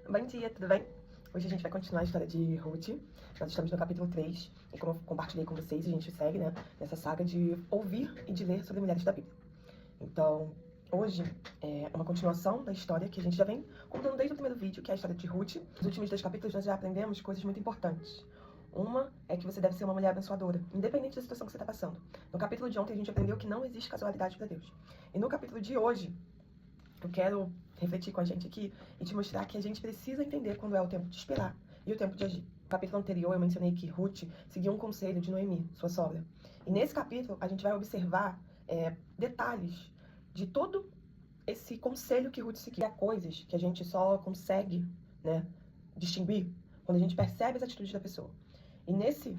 Bom dia, tudo bem? Hoje a gente vai continuar a história de Ruth. Nós estamos no capítulo 3 e como eu compartilhei com vocês, a gente segue, né, nessa saga de ouvir e de ler sobre mulheres da Bíblia. Então, hoje é uma continuação da história que a gente já vem contando desde o primeiro vídeo, que é a história de Ruth. Nos últimos 2 capítulos nós já aprendemos coisas muito importantes. Uma é que você deve ser uma mulher abençoadora, independente da situação que você está passando. No capítulo de ontem a gente aprendeu que não existe casualidade para Deus. E no capítulo de hoje, eu quero refletir com a gente aqui e te mostrar que a gente precisa entender quando é o tempo de esperar e o tempo de agir. No capítulo anterior eu mencionei que Ruth seguiu um conselho de Noemi, sua sogra. E nesse capítulo a gente vai observar detalhes de todo esse conselho que Ruth seguiu. Há coisas que a gente só consegue, né, distinguir quando a gente percebe as atitudes da pessoa. E nesse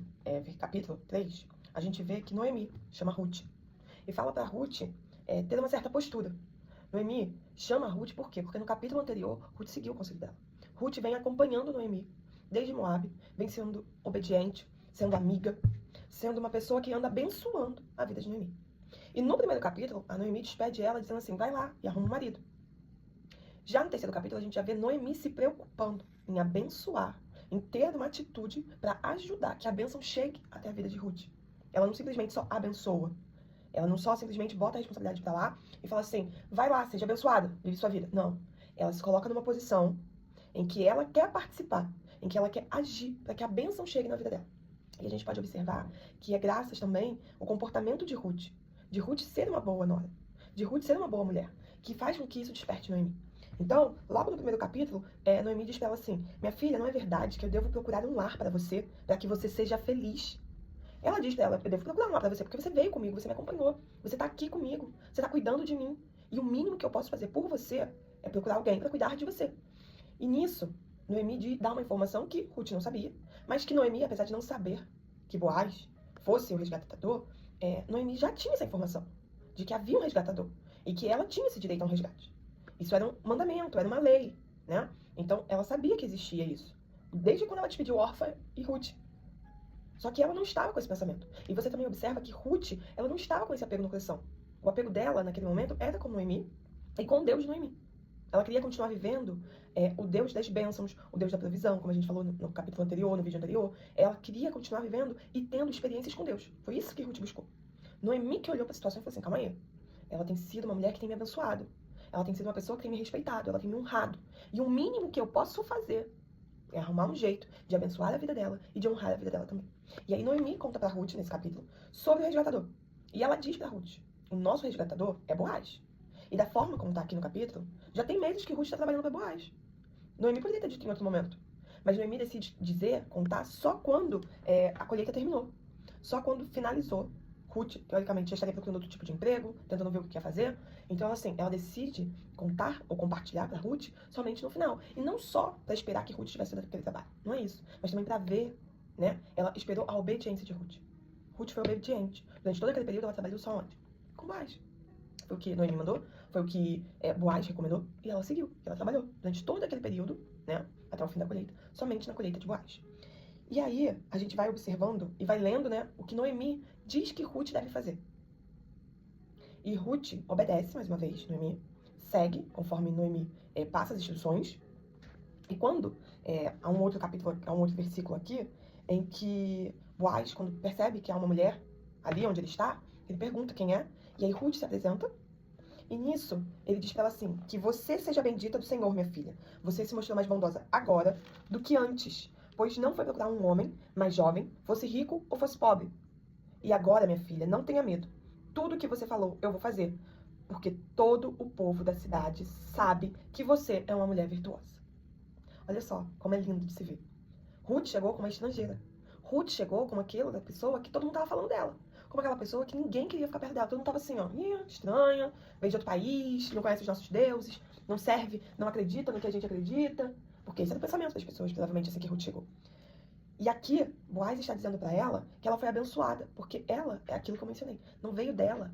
capítulo 3, a gente vê que Noemi chama Ruth e fala para Ruth ter uma certa postura. Noemi chama Ruth por quê? Porque no capítulo anterior, Ruth seguiu o conselho dela. Ruth vem acompanhando Noemi desde Moab, vem sendo obediente, sendo amiga, sendo uma pessoa que anda abençoando a vida de Noemi. E no primeiro capítulo, a Noemi despede ela dizendo assim, vai lá e arruma um marido. Já no terceiro capítulo, a gente já vê Noemi se preocupando em abençoar, em ter uma atitude para ajudar que a bênção chegue até a vida de Ruth. Ela não simplesmente só abençoa. Ela não só simplesmente bota a responsabilidade pra lá e fala assim, vai lá, seja abençoada, vive sua vida. Não. Ela se coloca numa posição em que ela quer participar, em que ela quer agir para que a bênção chegue na vida dela. E a gente pode observar que é graças também ao comportamento de Ruth ser uma boa nora, de Ruth ser uma boa mulher, que faz com que isso desperte Noemi. Então, logo no primeiro capítulo, Noemi diz pra ela assim, minha filha, não é verdade que eu devo procurar um lar para você, para que você seja feliz. Ela diz pra ela, eu devo procurar um lar pra você, porque você veio comigo, você me acompanhou, você tá aqui comigo, você tá cuidando de mim. E o mínimo que eu posso fazer por você é procurar alguém pra cuidar de você. E nisso, Noemi dá uma informação que Ruth não sabia, mas que Noemi, apesar de não saber que Boaz fosse o resgatador, Noemi já tinha essa informação, de que havia um resgatador, e que ela tinha esse direito a um resgate. Isso era um mandamento, era uma lei, né? Então, ela sabia que existia isso, desde quando ela despediu Orfa e Ruth. Só que ela não estava com esse pensamento. E você também observa que Ruth, ela não estava com esse apego no coração. O apego dela, naquele momento, era com Noemi e com Deus de Noemi. Ela queria continuar vivendo o Deus das bênçãos, o Deus da provisão, como a gente falou no capítulo anterior, no vídeo anterior. Ela queria continuar vivendo e tendo experiências com Deus. Foi isso que Ruth buscou. Noemi que olhou para a situação e falou assim, calma aí. Ela tem sido uma mulher que tem me abençoado. Ela tem sido uma pessoa que tem me respeitado, ela tem me honrado. E o mínimo que eu posso fazer é arrumar um jeito de abençoar a vida dela e de honrar a vida dela também. E aí Noemi conta pra Ruth, nesse capítulo, sobre o resgatador. E ela diz pra Ruth, o nosso resgatador é Boaz. E da forma como tá aqui no capítulo, já tem meses que Ruth tá trabalhando pra Boaz. Noemi poderia ter dito em outro momento. Mas Noemi decide contar só quando a colheita terminou. Só quando finalizou. Ruth, teoricamente, já estaria procurando outro tipo de emprego, tentando ver o que quer fazer. Então, assim, ela decide contar ou compartilhar pra Ruth somente no final. E não só pra esperar que Ruth tivesse feito aquele trabalho. Não é isso. Mas também pra ver, né? Ela esperou a obediência de Ruth. Ruth foi obediente. Durante todo aquele período, ela trabalhou só onde? Com Boaz. Foi o que Noemi mandou, foi o que Boaz recomendou, e ela seguiu. Ela trabalhou durante todo aquele período, né? Até o fim da colheita, somente na colheita de Boaz. E aí, a gente vai observando e vai lendo, né, o que Noemi diz que Ruth deve fazer. E Ruth obedece, mais uma vez, Noemi, segue, conforme Noemi passa as instruções. E quando, há um outro capítulo, há um outro versículo aqui, em que Boaz, quando percebe que há uma mulher ali onde ele está, ele pergunta quem é, e aí Ruth se apresenta, e nisso ele diz pra ela assim, que você seja bendita do Senhor, minha filha. Você se mostrou mais bondosa agora do que antes, pois não foi procurar um homem mais jovem, fosse rico ou fosse pobre. E agora, minha filha, não tenha medo. Tudo o que você falou, eu vou fazer. Porque todo o povo da cidade sabe que você é uma mulher virtuosa. Olha só como é lindo de se ver. Ruth chegou como uma estrangeira. Ruth chegou como aquela da pessoa que todo mundo tava falando dela. Como aquela pessoa que ninguém queria ficar perto dela. Todo mundo tava assim, ó, estranha, veio de outro país, não conhece os nossos deuses, não serve, não acredita no que a gente acredita. Porque esse era o pensamento das pessoas, provavelmente, assim que Ruth chegou. E aqui, Boaz está dizendo pra ela que ela foi abençoada, porque ela é aquilo que eu mencionei. Não veio dela,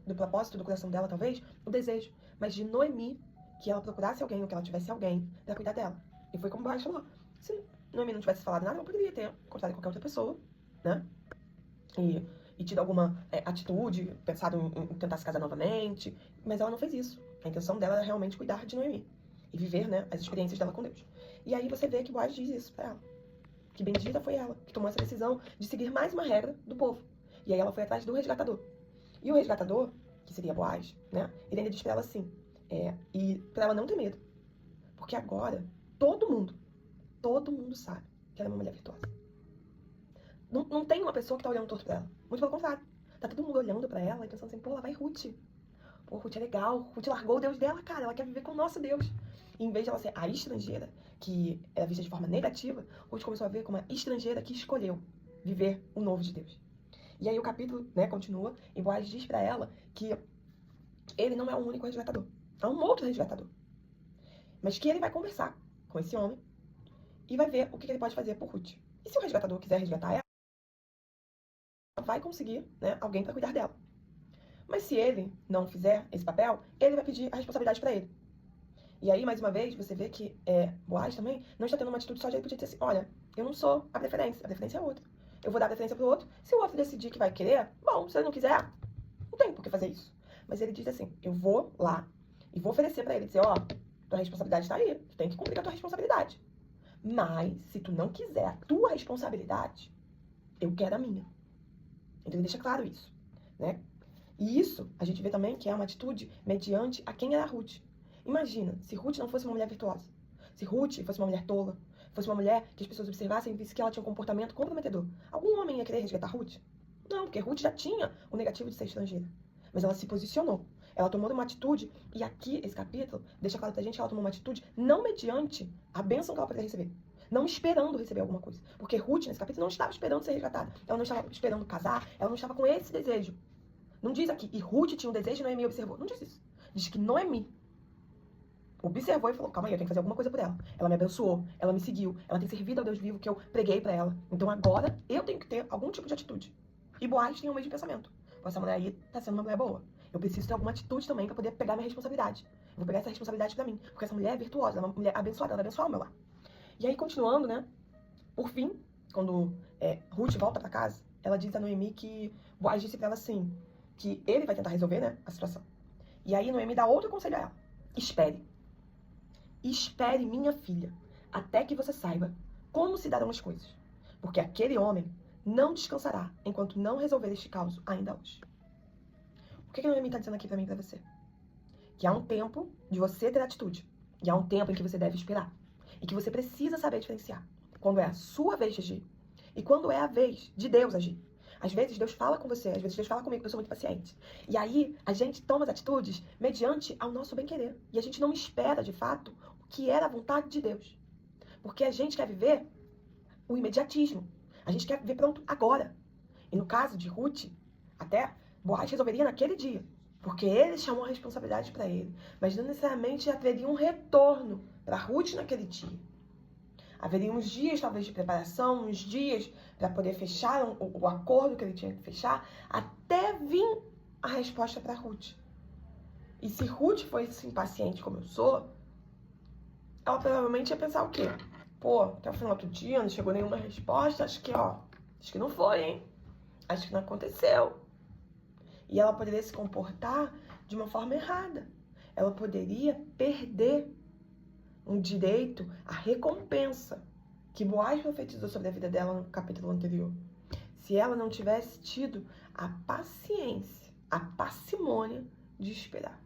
do propósito do coração dela, talvez, o desejo, mas de Noemi, que ela procurasse alguém, ou que ela tivesse alguém pra cuidar dela. E foi como Boaz falou. Se Noemi não tivesse falado nada, ela poderia ter encontrado qualquer outra pessoa, né? E tido alguma atitude, pensado em tentar se casar novamente, mas ela não fez isso. A intenção dela era realmente cuidar de Noemi. e viver, né, as experiências dela com Deus. E aí você vê que Boaz diz isso pra ela. Que bendita foi ela, que tomou essa decisão de seguir mais uma regra do povo. E aí ela foi atrás do resgatador. E o resgatador, que seria Boaz, né, ele ainda diz pra ela assim, e pra ela não ter medo. Porque agora, todo mundo sabe que ela é uma mulher virtuosa. Não tem uma pessoa que tá olhando torto pra ela. Muito pelo contrário. Tá todo mundo olhando pra ela e pensando assim, pô, lá vai Ruth. Pô, Ruth é legal. Ruth largou o Deus dela, cara. Ela quer viver com o nosso Deus. E em vez de ela ser a estrangeira, que era vista de forma negativa, Ruth começou a ver como a estrangeira que escolheu viver o novo de Deus. E aí o capítulo, né, continua, e Boaz diz pra ela que ele não é o único resgatador. Há um outro resgatador. Mas que ele vai conversar com esse homem e vai ver o que ele pode fazer por Ruth. E se o resgatador quiser resgatar ela, vai conseguir, né, alguém pra cuidar dela. Mas se ele não fizer esse papel, ele vai pedir a responsabilidade pra ele. E aí, mais uma vez, você vê que Boaz também não está tendo uma atitude só de ele podia dizer assim, olha, eu não sou a preferência é outra. Eu vou dar a preferência pro outro. Se o outro decidir que vai querer, bom, se ele não quiser, não tem por que fazer isso. Mas ele diz assim, eu vou lá e vou oferecer pra ele, dizer, ó, tua responsabilidade tá aí, tu tem que cumprir a tua responsabilidade. Mas, se tu não quiser a tua responsabilidade, eu quero a minha. Então ele deixa claro isso, né? E isso, a gente vê também que é uma atitude mediante a quem era Ruth. Imagina, se Ruth não fosse uma mulher virtuosa. Se Ruth fosse uma mulher tola, fosse uma mulher que as pessoas observassem e vissem que ela tinha um comportamento comprometedor. Algum homem ia querer resgatar Ruth? Não, porque Ruth já tinha o negativo de ser estrangeira. Mas ela se posicionou. Ela tomou uma atitude, e aqui, esse capítulo, deixa claro pra gente que ela tomou uma atitude não mediante a bênção que ela poderia receber. Não esperando receber alguma coisa. Porque Ruth, nesse capítulo, não estava esperando ser resgatada. Ela não estava esperando casar, ela não estava com esse desejo. Não diz aqui, e Ruth tinha um desejo e Noemi observou. Não diz isso. Diz que Noemi observou e falou, calma aí, eu tenho que fazer alguma coisa por ela. Ela me abençoou, ela me seguiu, ela tem servido ao Deus vivo que eu preguei pra ela. Então agora eu tenho que ter algum tipo de atitude. E Boaz tinha o mesmo pensamento. Essa mulher aí tá sendo uma mulher boa. Eu preciso ter alguma atitude também pra poder pegar minha responsabilidade. Eu vou pegar essa responsabilidade pra mim. Porque essa mulher é virtuosa, ela é uma mulher abençoada, ela vai abençoar o meu lar. E aí, continuando, né? Por fim, quando Ruth volta pra casa, ela diz a Noemi que Boaz disse pra ela assim, que ele vai tentar resolver, né, a situação. E aí Noemi dá outro conselho a ela. Espere. Espere, minha filha, até que você saiba como se darão as coisas. Porque aquele homem não descansará enquanto não resolver este caos ainda hoje. O que Noemi está dizendo aqui pra mim e pra você? Que há um tempo de você ter atitude. E há um tempo em que você deve esperar. E que você precisa saber diferenciar. Quando é a sua vez de agir. E quando é a vez de Deus agir. Às vezes Deus fala com você, às vezes Deus fala comigo, eu sou muito paciente. E aí a gente toma as atitudes mediante ao nosso bem-querer. E a gente não espera, de fato, o que era a vontade de Deus. Porque a gente quer viver o imediatismo. A gente quer viver pronto agora. E no caso de Ruth, até Boaz resolveria naquele dia. Porque ele chamou a responsabilidade para ele. Mas não necessariamente haveria um retorno para Ruth naquele dia. Haveria uns dias, talvez, de preparação, uns dias para poder fechar o acordo que ele tinha que fechar, até vir a resposta para Ruth. E se Ruth fosse impaciente como eu sou, ela provavelmente ia pensar o quê? Pô, até o final do dia não chegou nenhuma resposta, acho que não foi, hein? Acho que não aconteceu. E ela poderia se comportar de uma forma errada. Ela poderia perder um direito à recompensa que Boaz profetizou sobre a vida dela no capítulo anterior. Se ela não tivesse tido a paciência, a parcimônia de esperar.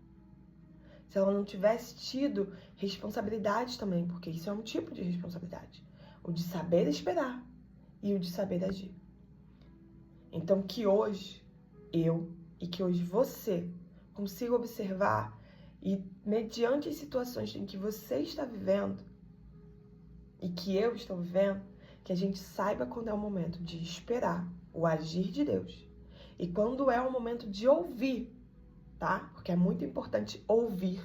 Se ela não tivesse tido responsabilidade também, porque isso é um tipo de responsabilidade. O de saber esperar e o de saber agir. Então que hoje eu e que hoje você consiga observar e mediante as situações em que você está vivendo e que eu estou vivendo, que a gente saiba quando é o momento de esperar o agir de Deus e quando é o momento de ouvir, tá? Porque é muito importante ouvir,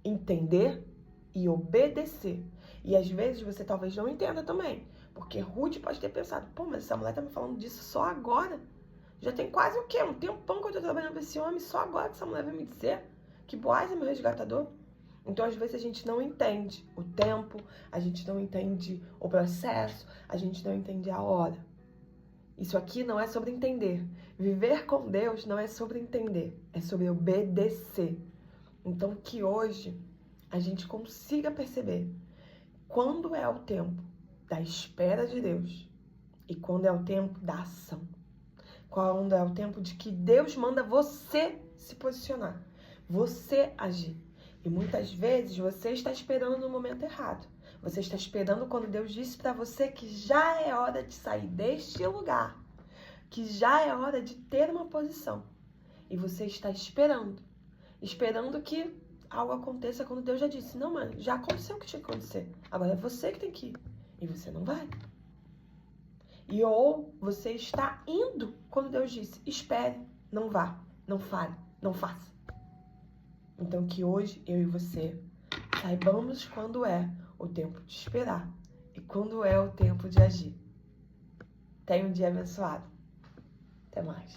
entender e obedecer. E às vezes você talvez não entenda também, porque Ruth pode ter pensado, pô, mas essa mulher tá me falando disso só agora. Já tem quase o quê? Um tempão que eu tô trabalhando com esse homem, só agora que essa mulher vai me dizer que Boaz é meu resgatador. Então, às vezes, a gente não entende o tempo, a gente não entende o processo, a gente não entende a hora. Isso aqui não é sobre entender. Viver com Deus não é sobre entender, é sobre obedecer. Então, que hoje a gente consiga perceber quando é o tempo da espera de Deus e quando é o tempo da ação. Quando é o tempo de que Deus manda você se posicionar, você agir. E muitas vezes você está esperando no momento errado. Você está esperando quando Deus disse para você que já é hora de sair deste lugar, que já é hora de ter uma posição. E você está esperando que algo aconteça quando Deus já disse: não, mano, já aconteceu o que tinha que acontecer. Agora é você que tem que ir. E você não vai. E ou você está indo quando Deus disse: espere, não vá, não fale, não faça. Então que hoje eu e você saibamos quando é o tempo de esperar e quando é o tempo de agir. Tenha um dia abençoado. Até mais.